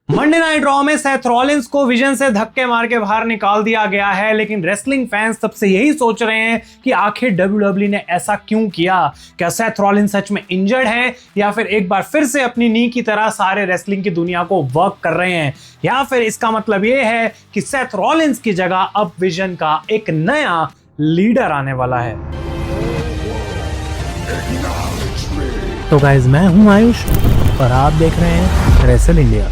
Monday night raw में Seth Rollins को vision से धक्के मार के बाहर निकाल दिया गया है, लेकिन रेसलिंग फैंस तब से यही सोच रहे हैं कि आखिर डब्ल्यूडब्ल्यू ने ऐसा क्यों किया। क्या सेथ रॉलिंस सच में इंजर्ड है या फिर एक बार फिर से अपनी नी की तरह सारे रेसलिंग की दुनिया को वर्क कर रहे हैं, या फिर इसका मतलब ये है कि सेथ रॉलिंस की जगह अब विजन का एक नया लीडर आने वाला है। तो गाइज मैं हूं आयुष और आप देख रहे हैं रेसल इंडिया।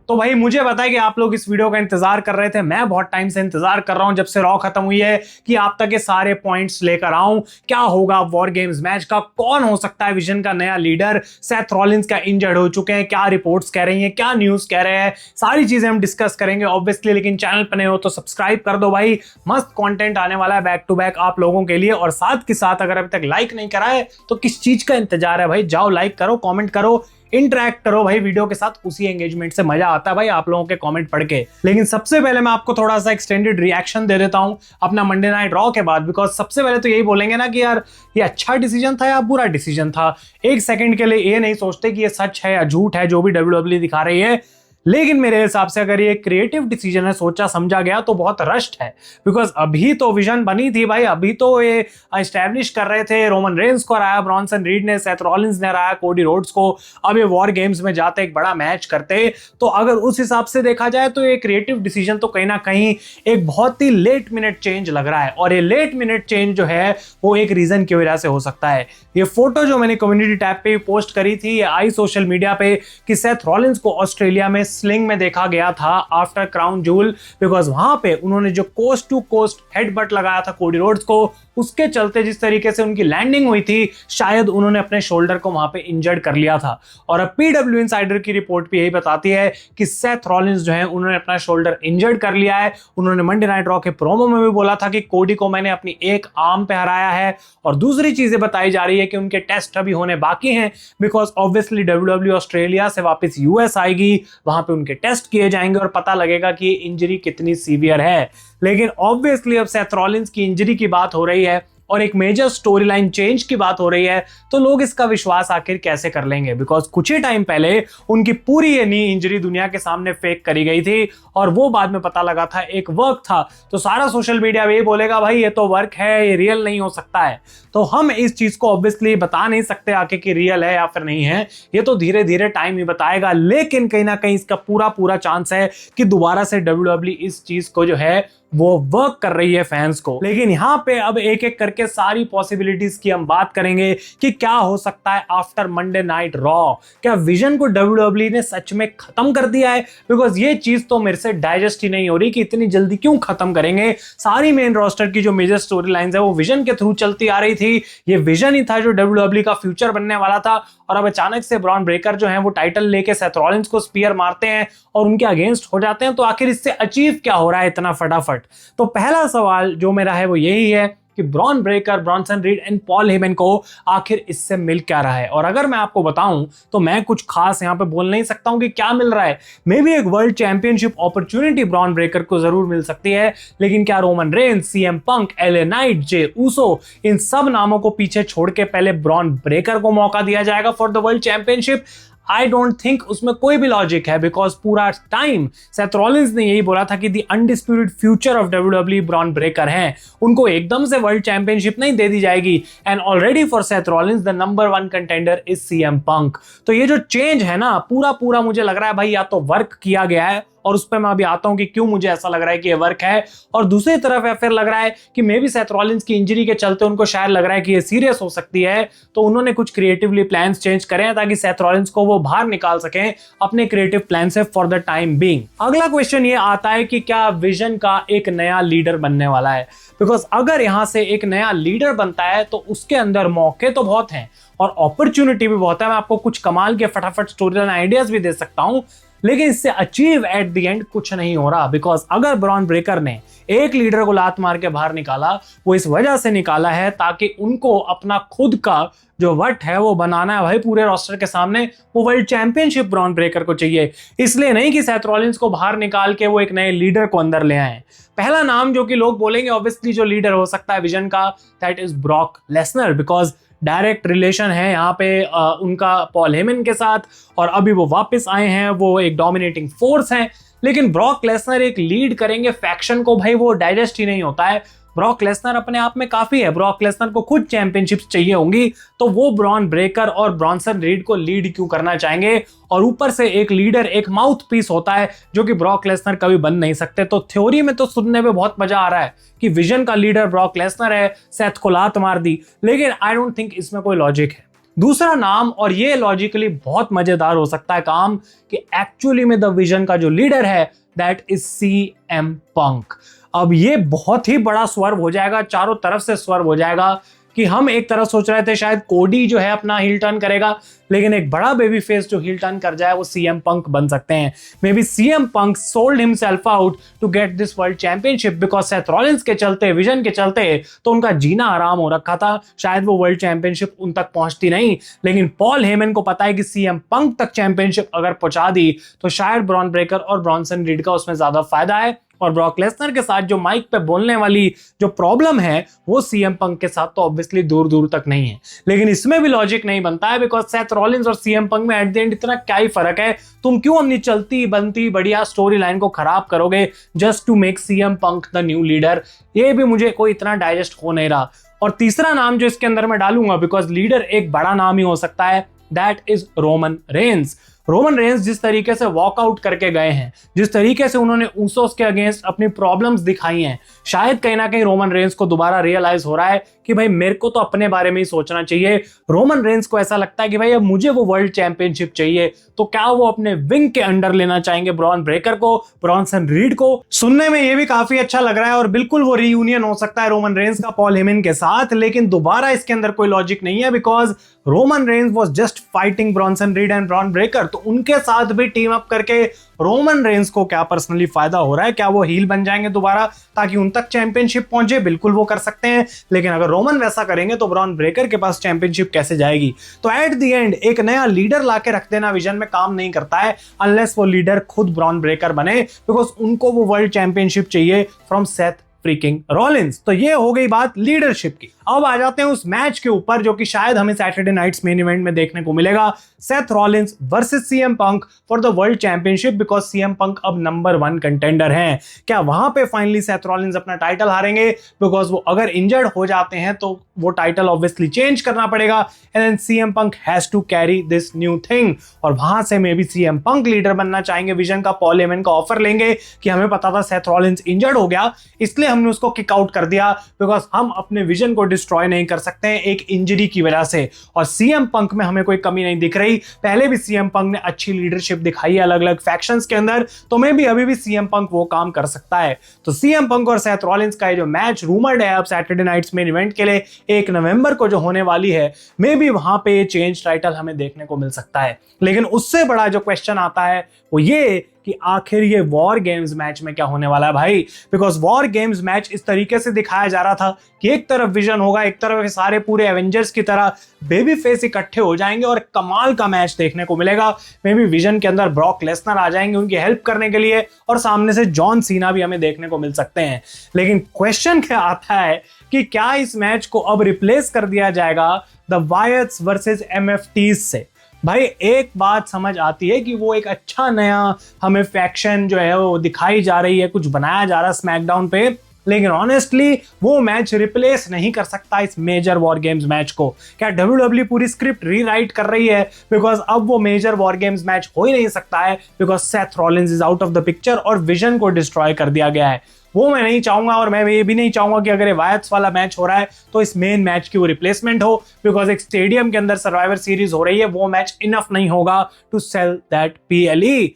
तो भाई मुझे पता है कि आप लोग इस वीडियो का इंतजार कर रहे थे। मैं बहुत टाइम से इंतजार कर रहा हूं, जब से रॉ खत्म हुई है, कि आप तक ये सारे पॉइंट्स लेकर आऊं। क्या होगा वॉर गेम्स मैच का, कौन हो सकता है विजन का नया लीडर, सेथ रॉलिंस का इंजर्ड हो चुके हैं, क्या रिपोर्ट्स कह रही हैं, क्या न्यूज कह रहे हैं, सारी चीजें हम डिस्कस करेंगे ऑब्वियसली। लेकिन चैनल पर नए हो तो सब्सक्राइब कर दो भाई, मस्त कंटेंट आने वाला है बैक टू बैक आप लोगों के लिए। और साथ के साथ अगर अभी तक लाइक नहीं करा है तो किस चीज का इंतजार है भाई, जाओ लाइक करो, कॉमेंट करो, इंटरैक्ट करो भाई वीडियो के साथ। उसी एंगेजमेंट से मजा आता है भाई आप लोगों के कमेंट पढ़ के। लेकिन सबसे पहले मैं आपको थोड़ा सा एक्सटेंडेड रिएक्शन दे देता हूं अपना मंडे नाइट रॉ के बाद, बिकॉज सबसे पहले तो यही बोलेंगे ना कि यार ये अच्छा डिसीजन था या बुरा डिसीजन था। एक सेकंड के लिए ये नहीं सोचते कि ये सच है या झूठ है जो भी डब्ल्यूडब्ल्यू दिखा रही है। लेकिन मेरे हिसाब से अगर ये क्रिएटिव डिसीजन है, सोचा समझा गया, तो बहुत रश्ड है। बिकॉज अभी तो विजन बनी थी भाई, अभी तो ये एस्टैब्लिश कर रहे थे। रोमन रेंस को हराया ब्रॉन्सन रीड ने, सेथ रॉलिंस ने हराया कोडी रोड्स को। अब ये वॉर गेम्स में जाते एक बड़ा मैच करते, तो अगर उस हिसाब से देखा जाए तो ये क्रिएटिव डिसीजन तो कहीं ना कहीं एक बहुत ही लेट मिनट चेंज लग रहा है। और ये लेट मिनट चेंज जो है वो एक रीजन की वजह से हो सकता है। ये फोटो जो मैंने कम्युनिटी टैब पे पोस्ट करी थी, ये आई सोशल मीडिया पे, कि सेथ रॉलिंस को ऑस्ट्रेलिया में स्लिंग में देखा गया था आफ्टर क्राउन जूल, बिकॉज वहां पे उन्होंने जो कोस्ट टू कोस्ट हेडबट लगाया था कोडी रोड्स को, उसके चलते जिस तरीके से उनकी लैंडिंग हुई थी, शायद उन्होंने अपने शोल्डर को वहां पे इंजर्ड कर लिया था। और अब पीडब्ल्यू इनसाइडर की रिपोर्ट भी यही बताती है कि सेथ रॉलिंस जो है उन्होंने अपना शोल्डर इंजर्ड कर लिया है। उन्होंने मंडे नाइट रॉ के प्रोमो में भी बोला था कि कोडी को मैंने अपनी एक आर्म पे हराया है। और दूसरी चीजें बताई जा रही है कि उनके टेस्ट अभी होने बाकी हैं, बिकॉज ऑब्वियसली डब्ल्यूडब्ल्यू ऑस्ट्रेलिया से वापस यूएस आएगी, वहां पे उनके टेस्ट किए जाएंगे और पता लगेगा कि इंजरी कितनी सीवियर है। लेकिन ऑब्वियसली अब सेथ रॉलिंस की इंजरी की बात हो रही है और एक मेजर स्टोरी लाइन चेंज की बात हो रही है, तो लोग इसका विश्वास आखिर कैसे कर लेंगे। बिकॉज कुछ ही टाइम पहले उनकी पूरी ये नी इंजरी दुनिया के सामने फेक करी गई थी और वो बाद में पता लगा था एक वर्क था। तो सारा सोशल मीडिया ये बोलेगा भाई ये तो वर्क है, ये रियल नहीं हो सकता है। तो हम इस चीज को ऑब्वियसली बता नहीं सकते आके कि रियल है या फिर नहीं है, ये तो धीरे धीरे टाइम ही बताएगा। लेकिन कहीं ना कहीं इसका पूरा चांस है कि दोबारा से डब्ल्यूडब्ल्यू इस चीज को जो है वो वर्क कर रही है फैंस को। लेकिन यहां पे अब एक एक करके सारी पॉसिबिलिटीज की हम बात करेंगे कि क्या हो सकता है आफ्टर मंडे नाइट रॉ। क्या विजन को डब्ल्यूडब्ल्यू ने सच में खत्म कर दिया है? बिकॉज ये चीज तो मेरे से डाइजेस्ट ही नहीं हो रही कि इतनी जल्दी क्यों खत्म करेंगे। सारी मेन रोस्टर की जो मेजर स्टोरी लाइंस है वो विजन के थ्रू चलती आ रही थी। ये विजन ही था जो डब्ल्यूडब्ल्यू का फ्यूचर बनने वाला था, और अब अचानक से ब्रॉन ब्रेकर जो है वो टाइटल लेके सेथ रॉलिंस को स्पीयर मारते हैं और उनके अगेंस्ट हो जाते हैं। तो आखिर इससे अचीव क्या हो रहा है इतना फटाफट? तो पहला सवाल जो मेरा है वो यही है कि Bron Breakker, Bronson read and Paul हेमन को आखिर इससे मिल क्या रहा है। और अगर मैं आपको बताऊं तो मैं कुछ खास यहां पे बोल नहीं सकता हूं कि क्या मिल रहा है। मे बी एक world championship opportunity Bron Breakker को जरूर मिल सकती है, लेकिन क्या Roman Reigns, CM Punk, LA Knight, Jey Uso, इन सब नामों को पीछे छोड़ के पहले ब्रॉन ब्रेकर को मौका दिया जाएगा for the world championship? I don't think उसमें कोई भी लॉजिक है। बिकॉज पूरा टाइम सेथ रॉलिंस ने यही बोला था कि the undisputed future of WW Bron Breakker हैं, उनको एकदम से वर्ल्ड चैंपियनशिप नहीं दे दी जाएगी। And already for Seth Rollins the number 1 contender is CM Punk. तो ये जो चेंज है ना पूरा मुझे लग रहा है भाई या तो वर्क किया गया है, और उस पर मैं अभी आता हूं कि क्यों मुझे ऐसा लग रहा है कि ये वर्क है। और दूसरी तरफ है फिर लग रहा है कि मे बी सेथ रॉलिंस की इंजरी के चलते उनको शायद लग रहा है कि ये सीरियस हो सकती है, तो उन्होंने कुछ क्रिएटिवली प्लान्स चेंज करे हैं ताकि सेथ रॉलिंस को वो बाहर निकाल सकें अपने क्रिएटिव प्लान से फॉर द टाइम बीइंग। अगला क्वेश्चन ये आता है कि क्या विजन का एक नया लीडर बनने वाला है? बिकॉज अगर यहां से एक नया लीडर बनता है तो उसके अंदर मौके तो बहुत हैं और अपॉर्चुनिटी भी बहुत है। मैं आपको कुछ कमाल के फटाफट स्टोरी लाइन आइडियाज भी दे सकता हूं, लेकिन इससे अचीव एट द एंड कुछ नहीं हो रहा। बिकॉज अगर ब्रॉन ब्रेकर ने एक लीडर को लात मार के बाहर निकाला, वो इस वजह से निकाला है ताकि उनको अपना खुद का जो वट है वो बनाना है भाई पूरे रोस्टर के सामने। वो वर्ल्ड चैंपियनशिप ब्रॉन ब्रेकर को चाहिए, इसलिए नहीं कि सेथ रॉलिंस को बाहर निकाल के वो एक नए लीडर को अंदर ले आए। पहला नाम जो कि लोग बोलेंगे ऑब्वियसली जो लीडर हो सकता है विजन का, that is Brock Lesnar. Because direct relation है यहाँ पे उनका पॉल हेमन के साथ, और अभी वो वापस आए हैं, वो एक डोमिनेटिंग फोर्स हैं। लेकिन ब्रॉक लेसनर एक लीड करेंगे फैक्शन को, भाई वो डाइजेस्ट ही नहीं होता है। ब्रॉक लेसनर अपने आप में काफी है, ब्रॉक लेसनर को खुद चैंपियनशिप्स चाहिए होंगी, तो वो ब्रॉन ब्रेकर और ब्रॉन्सन रीड को लीड क्यों करना चाहेंगे? और ऊपर से एक लीडर, एक माउथ पीस होता है जो कि ब्रॉक लेसनर कभी बन नहीं सकते। तो थ्योरी में तो सुनने में बहुत मजा आ रहा है कि विजन का लीडर ब्रॉक लेसनर है, सेथ को लात मार दी, लेकिन आई डोंट थिंक इसमें कोई लॉजिक है। दूसरा नाम, और ये लॉजिकली बहुत मजेदार हो सकता है काम, कि एक्चुअली में द विजन का जो लीडर है दैट इज CM पंक। अब ये बहुत ही बड़ा स्वर्व हो जाएगा, चारों तरफ से स्वर्व हो जाएगा कि हम एक तरफ सोच रहे थे शायद कोडी जो है अपना हील टर्न करेगा, लेकिन एक बड़ा बेबी फेस जो हील टर्न कर जाए वो CM पंक बन सकते हैं। May be CM Punk sold himself out to get this world championship because Seth Rollins के चलते, विजन के चलते तो उनका जीना आराम हो रखा था, शायद वो वर्ल्ड चैंपियनशिप उन तक पहुंचती नहीं। लेकिन पॉल हेमन को पता है कि CM पंक तक चैंपियनशिप अगर पहुंचा दी तो शायद ब्रॉन ब्रेकर और ब्रॉन्सन रीड का उसमें ज्यादा फायदा है। और ब्रॉक लेसनर के साथ जो माइक पे बोलने वाली जो प्रॉब्लम है वो CM पंक के साथ तो ऑब्वियसली दूर दूर तक नहीं है। लेकिन इसमें भी लॉजिक नहीं बनता है बिकॉज सेथ रॉलिंस और CM पंक में एट द एंड इतना क्या ही फर्क है? तुम क्यों अपनी चलती बनती बढ़िया स्टोरी लाइन को खराब करोगे just to make CM Punk the new leader? ये भी मुझे कोई इतना डाइजेस्ट हो नहीं रहा। और तीसरा नाम जो इसके अंदर मैं डालूंगा, बिकॉज लीडर एक बड़ा नाम ही हो सकता है, that is Roman Reigns. Roman Reigns जिस तरीके से वॉकआउट करके गए हैं, जिस तरीके से उन्होंने ऊसोस के अगेंस्ट अपनी प्रॉब्लम्स दिखाई हैं, शायद कहीं ना कहीं रोमन रेंस को दोबारा रियलाइज हो रहा है कि भाई मेरे को तो अपने बारे में ही सोचना चाहिए। रोमन रेंस को ऐसा लगता है कि भाई अब मुझे वो वर्ल्ड चैंपियनशिप चाहिए, तो क्या वो अपने विंग के अंडर लेना चाहेंगे ब्रॉन ब्रेकर को, ब्रॉन्सन रीड को? सुनने में ये भी काफी अच्छा लग रहा है और बिल्कुल वो रीयूनियन हो सकता है रोमन रेंस का पॉल हेमन के साथ। लेकिन दोबारा इसके अंदर कोई लॉजिक नहीं है because Roman Reigns was just fighting Bronson read and Bron Breakker, तो उनके साथ भी टीम अप करके रोमन रेंस को क्या पर्सनली फायदा हो रहा है? क्या वो हील बन जाएंगे दोबारा ताकि उन तक चैंपियनशिप पहुंचे? बिल्कुल वो कर सकते हैं, लेकिन अगर रोमन वैसा करेंगे तो ब्रॉन ब्रेकर के पास चैंपियनशिप कैसे जाएगी? तो एट द एंड एक नया लीडर लाके रख देना विजन में काम नहीं करता है अनलेस वो लीडर खुद ब्रॉन ब्रेकर बने, बिकॉज उनको वो वर्ल्ड चैंपियनशिप चाहिए फ्रॉम सेथ फ्रीकिंग रॉलिंस। तो ये हो गई बात लीडरशिप की। अब आ जाते हैं उस मैच के ऊपर जो कि शायद हमें सैटरडे नाइट्स मेन इवेंट में देखने को मिलेगा, Seth Rollins versus CM punk for the world championship, because CM पंक अब नंबर 1 कंटेंडर हैं। क्या वहां पे फाइनली सेथ रॉलिंस अपना टाइटल हारेंगे? बिकॉज वो अगर इंजर्ड हो जाते हैं तो वो टाइटल ऑब्वियसली चेंज करना पड़ेगा and then CM Punk has to carry this new thing. और वहां से may be CM Punk leader बनना चाहेंगे विजन का, पॉल हेमन का ऑफर लेंगे कि हमें पता था सेथ रॉलिंस इंजर्ड हो गया इसलिए हमने उसको किक आउट कर दिया बिकॉज हम अपने विजन को डिस्ट्रॉय नहीं कर सकते हैं एक इंजरी की वजह से। और CM पंक में हमें कोई कमी नहीं दिख रही, पहले भी CM पंक ने अच्छी लीडरशिप दिखाई है अलग अलग फैक्शंस के अंदर, तो मे भी अभी भी CM पंक वो काम कर सकता है। तो CM पंक और सेथ रॉलिंस का जो मैच रूमर्ड है अब सैटरडे नाइट्स मेन इवेंट के लिए 1 नवंबर को जो होने वाली है, मे भी वहां पे चेंज टाइटल हमें देखने को मिल सकता है। लेकिन उससे बड़ा जो क्वेश्चन आता है वो ये कि आखिर ये वॉर गेम्स मैच में क्या होने वाला है भाई? बिकॉज वॉर गेम्स मैच इस तरीके से दिखाया जा रहा था कि एक तरफ विजन होगा, एक तरफ सारे पूरे एवेंजर्स की तरह बेबी फेस इकट्ठे हो जाएंगे और कमाल का मैच देखने को मिलेगा। मे बी विजन के अंदर ब्रॉक लेसनर आ जाएंगे उनकी हेल्प करने के लिए और सामने से जॉन सीना भी हमें देखने को मिल सकते हैं। लेकिन क्वेश्चन क्या आता है कि क्या इस मैच को अब रिप्लेस कर दिया जाएगा द वायट्स वर्सेस MFTs से? भाई एक बात समझ आती है कि वो एक अच्छा नया हमें फैक्शन जो है वो दिखाई जा रही है, कुछ बनाया जा रहा है स्मैकडाउन पे, लेकिन ऑनेस्टली वो मैच रिप्लेस नहीं कर सकता इस मेजर वॉर गेम्स मैच को। क्या WWE पूरी स्क्रिप्ट रीराइट कर रही है? बिकॉज अब वो मेजर वॉर गेम्स मैच हो ही नहीं सकता है because Seth Rollins is out of the picture और विजन को डिस्ट्रॉय कर दिया गया है। वो मैं नहीं चाहूंगा और मैं ये भी नहीं चाहूंगा कि अगर वायट्स वाला मैच हो रहा है तो इस मेन मैच की वो रिप्लेसमेंट हो, बिकॉज एक स्टेडियम के अंदर सर्वाइवर सीरीज हो रही है, वो मैच इनफ नहीं होगा टू सेल दैट PLE।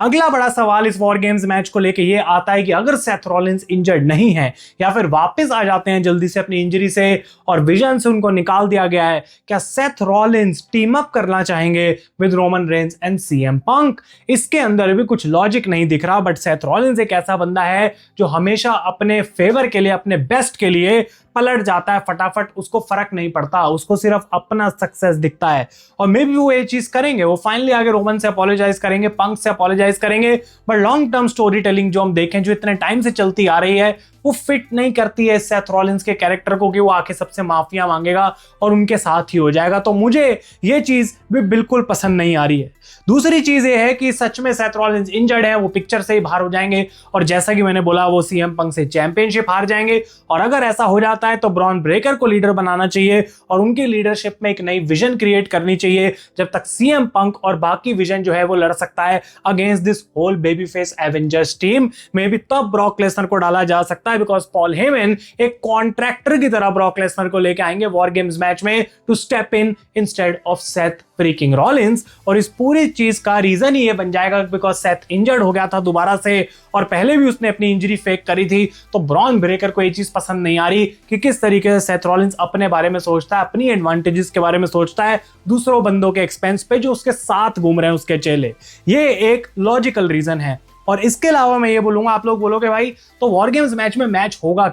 अगला बड़ा सवाल इस वॉर गेम्स मैच को लेके ये आता है कि अगर सेथ रॉलिंस इंजर्ड नहीं है या फिर वापस आ जाते हैं जल्दी से अपनी इंजरी से और विजन से उनको निकाल दिया गया है, क्या सेथ रॉलिंस टीम अप करना चाहेंगे with Roman Reigns and CM पंक? इसके अंदर भी कुछ लॉजिक नहीं दिख रहा, बट सेथ रॉलिंस एक ऐसा बंदा है जो हमेशा अपने फेवर के लिए, अपने बेस्ट के लिए पलट जाता है फटाफट, उसको फर्क नहीं पड़ता, उसको सिर्फ अपना सक्सेस दिखता है। और मे बी वो ये चीज करेंगे, वो फाइनली आगे रोमन से अपोलोजाइज करेंगे, पंक से अपोलोजाइज करेंगे, but long term story telling जो हम देखें जो इतने टाइम से चलती आ रही है वो फिट नहीं करती है सेथ रॉलिंस के कैरेक्टर को कि वो आके सबसे माफिया मांगेगा और उनके साथ ही हो जाएगा। तो मुझे ये चीज भी बिल्कुल पसंद नहीं आ रही है। दूसरी चीज ये है कि सच में सेथ रॉलिंस इंजर्ड है, वो पिक्चर से ही बाहर हो जाएंगे और जैसा कि मैंने बोला वो सीएम पंक से चैंपियनशिप हार जाएंगे। और अगर ऐसा हो जाता है तो ब्रॉन ब्रेकर को लीडर बनाना चाहिए और उनकी लीडरशिप में एक नई विजन क्रिएट करनी चाहिए, जब तक सीएम पंक और बाकी विजन जो है वो लड़ सकता है against this whole baby face Avengers team में भी। तब ब्रॉक लेसनर को डाला जा सकता है बिकॉज पॉल हेमन एक कॉन्ट्रैक्टर की तरह ब्रॉक लेसनर को लेके आएंगे वॉर गेम्स मैच में to step in instead of Seth freaking Rollins. और इस पूरी चीज का रीजन ही ये बन जाएगा बिकॉज सेथ इंजर्ड हो गया था दोबारा से और पहले भी उसने अपनी इंजरी फेक करी थी। तो ब्रॉन ब्रेकर को ये चीज पसंद नहीं आ रही कि किस तरीके से सेथ रॉलिंस अपने बारे में सोचता है, अपनी एडवांटेजेस के बारे में सोचता है दूसरों बंदों के एक्सपेंस पे जो उसके साथ घूम रहे हैं उसके चेले। ये एक लॉजिकल रीजन है। और इसके अलावा मैं ये बोलूंगा, आप लोग बोलोगे भाई तो वॉर गेम्स मैच में मैच होगा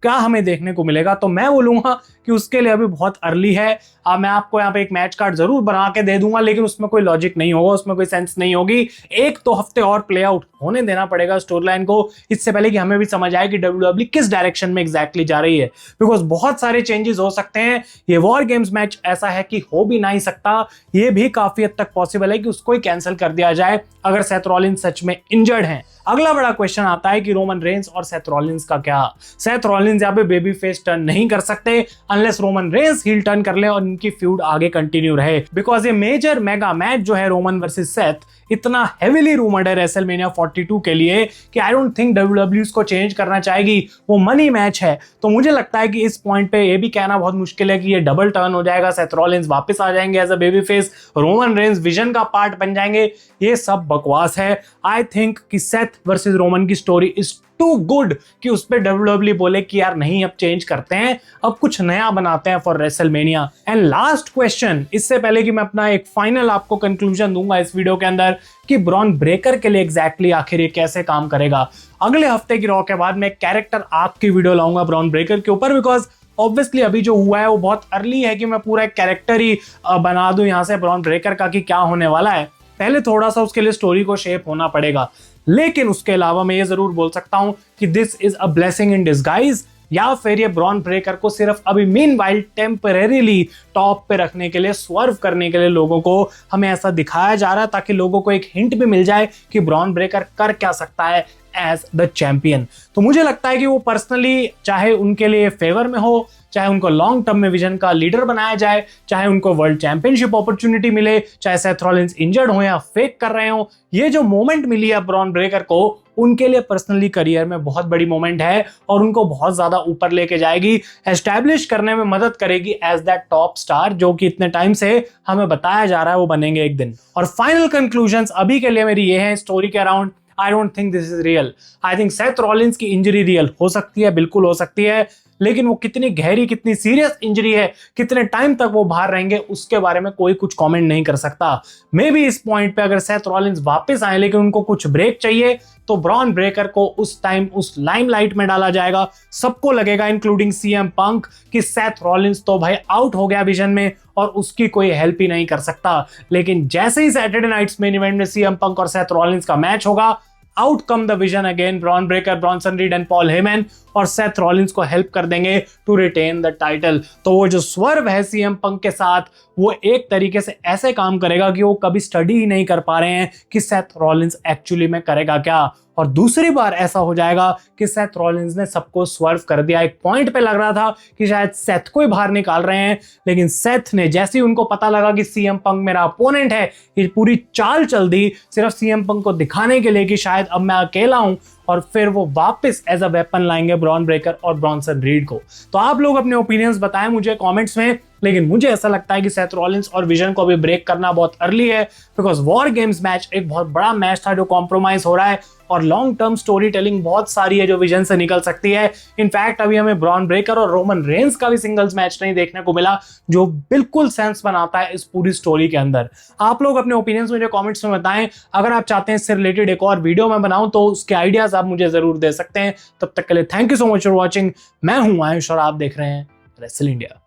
क्या हमें देखने को मिलेगा, तो मैं बोलूंगा कि उसके लिए अभी बहुत अर्ली है। मैं आपको यहाँ पे एक मैच कार्ड जरूर बना के दे दूंगा लेकिन उसमें कोई लॉजिक नहीं होगा, उसमें कोई सेंस नहीं होगी। 1-2 हफ्ते और प्ले आउट होने देना पड़ेगा स्टोरी लाइन को, इससे पहले कि हमें भी समझ आए कि WWE किस डायरेक्शन में एग्जैक्टली जा रही है। बिकॉज बहुत सारे चेंजेस हो सकते हैं। ये वॉर गेम्स मैच ऐसा है कि हो भी नहीं सकता, ये भी काफी हद तक पॉसिबल है कि उसको ही कैंसिल कर दिया जाए अगर सेथ रॉलिंस सच में इंजर्ड है। अगला बड़ा क्वेश्चन आता है कि रोमन रेंस और सेथ रॉलिंस का क्या। सेथ रॉलिंस यहाँ पे बेबी फेस टर्न नहीं कर सकते unless Roman Reigns heal turn कर ले और इनकी फ्यूड आगे कंटिन्यू रहे। बिकॉज ये मेजर मेगा मैच जो है रोमन वर्सेस सेथ इतना हेवीली रूमर्ड है रेसलमेनिया 42 के लिए कि आई डोंट थिंक WWE इसको चेंज करना चाहेगी। वो मनी मैच है तो मुझे लगता है कि इस पॉइंट पे ये भी कहना बहुत मुश्किल है कि ये डबल टर्न हो जाएगा, सेथ रॉलिंस वापस आ जाएंगे as a baby face, Roman Reigns vision का पार्ट बन जाएंगे। ये सब बकवास है। आई थिंक कि सेथ वर्सेस रोमन की स्टोरी इज टू गुड कि उस पे WWE बोले कि यार नहीं अब चेंज करते हैं, अब कुछ नया बनाते हैं for WrestleMania. And last question, इससे पहले कि मैं अपना एक फाइनल आपको कंक्लूजन दूंगा इस वीडियो के अंदर कि ब्रॉन ब्रेकर के लिए एग्जैक्टली आखिर ये कैसे काम करेगा। अगले हफ्ते की रॉ के बाद मैं कैरेक्टर आपकी वीडियो लाऊंगा ब्रॉन ब्रेकर के ऊपर बिकॉज ऑब्वियसली अभी जो हुआ है वो बहुत अर्ली है कि मैं पूरा एक कैरेक्टर ही बना दूं यहां से ब्रॉन ब्रेकर का कि क्या होने वाला है। पहले थोड़ा सा उसके लिए स्टोरी को शेप होना पड़ेगा। लेकिन उसके अलावा मैं ये जरूर बोल सकता हूं कि this is a blessing in disguise, या फिर ये ब्रॉन ब्रेकर को सिर्फ अभी मीनवाइल टेम्परेरीली टॉप पे रखने के लिए, स्वर्व करने के लिए लोगों को हमें ऐसा दिखाया जा रहा है ताकि लोगों को एक हिंट भी मिल जाए कि ब्रॉन ब्रेकर कर क्या सकता है एज द चैंपियन। तो मुझे लगता है कि वो पर्सनली चाहे उनके लिए फेवर में हो, चाहे उनको लॉन्ग टर्म में विजन का लीडर बनाया जाए, चाहे उनको वर्ल्ड चैंपियनशिप अपॉर्चुनिटी मिले, चाहे सेथ रॉलिंस इंजर्ड हो या फेक कर रहे हो, ये जो मोमेंट मिली है ब्रॉन ब्रेकर को उनके लिए पर्सनली करियर में बहुत बड़ी मोमेंट है और उनको बहुत ज्यादा ऊपर लेके जाएगी, एस्टैब्लिश करने में मदद करेगी एज दैट टॉप स्टार जो कि इतने टाइम से हमें बताया जा रहा है वो बनेंगे एक दिन। और फाइनल कंक्लूजन्स अभी के लिए मेरी ये है स्टोरी के around, I don't think this is real. I think Seth Rollins की इंजरी रियल हो सकती है, बिल्कुल हो सकती है, लेकिन वो कितनी गहरी, कितनी सीरियस इंजरी है, कितने टाइम तक वो बाहर रहेंगे उसके बारे में कोई कुछ कमेंट नहीं कर सकता। मे बी इस पॉइंट पे अगर सेथ रॉलिंस वापस आए लेकिन उनको कुछ ब्रेक चाहिए तो ब्रॉन ब्रेकर को उस टाइम उस लाइमलाइट में डाला जाएगा। सबको लगेगा इंक्लूडिंग सीएम पंक कि सेथ रॉलिंस तो भाई आउट हो गया विजन में और उसकी कोई हेल्प ही नहीं कर सकता। लेकिन जैसे ही सैटरडे नाइट्स मेन इवेंट में सीएम पंक और सेथ रॉलिंस का मैच होगा, out come the vision again, Bron Breakker, Bronson Reed and Paul Heyman, और सेथ रॉलिंस को हेल्प कर देंगे टू रिटेन द टाइटल। तो वो जो स्वर्व है सीएम पंक के साथ वो एक तरीके से ऐसे काम करेगा कि वो कभी स्टडी ही नहीं कर पा रहे हैं कि सेथ रॉलिंस एक्चुअली में करेगा क्या। और दूसरी बार ऐसा हो जाएगा कि सेथ रॉलिंस ने सबको स्वर्व कर दिया। एक पॉइंट पे लग रहा था कि शायद सेथ को ही बाहर निकाल रहे हैं, लेकिन सेथ ने जैसे ही उनको पता लगा कि सीएम पंक मेरा अपोनेंट है, ये पूरी चाल चल दी सिर्फ सीएम पंक को दिखाने के लिए कि शायद अब मैं अकेला हूं, और फिर वो वापस एज अ वेपन लाएंगे ब्रॉन ब्रेकर और ब्रॉनसन रीड को। तो आप लोग अपने ओपिनियंस बताएं मुझे कमेंट्स में, लेकिन मुझे ऐसा लगता है कि सेथ रॉलिंस और विजन को अभी ब्रेक करना बहुत अर्ली है बिकॉज वॉर गेम्स मैच एक बहुत बड़ा मैच था जो कॉम्प्रोमाइज हो रहा है और लॉन्ग टर्म स्टोरी टेलिंग बहुत सारी है जो विजन से निकल सकती है। इनफैक्ट अभी हमें ब्रॉन ब्रेकर और रोमन रेंस का भी सिंगल्स मैच नहीं देखने को मिला जो बिल्कुल सेंस बनाता है इस पूरी स्टोरी के अंदर। आप लोग अपने ओपिनियंस मुझे कमेंट्स में बताएं। अगर आप चाहते हैं इससे रिलेटेड एक और वीडियो मैं बनाऊं तो उसके आइडियाज आप मुझे जरूर दे सकते हैं। तब तक के लिए thank you so much for watching. मैं हूं आयुष और आप देख रहे हैं रेसल इंडिया।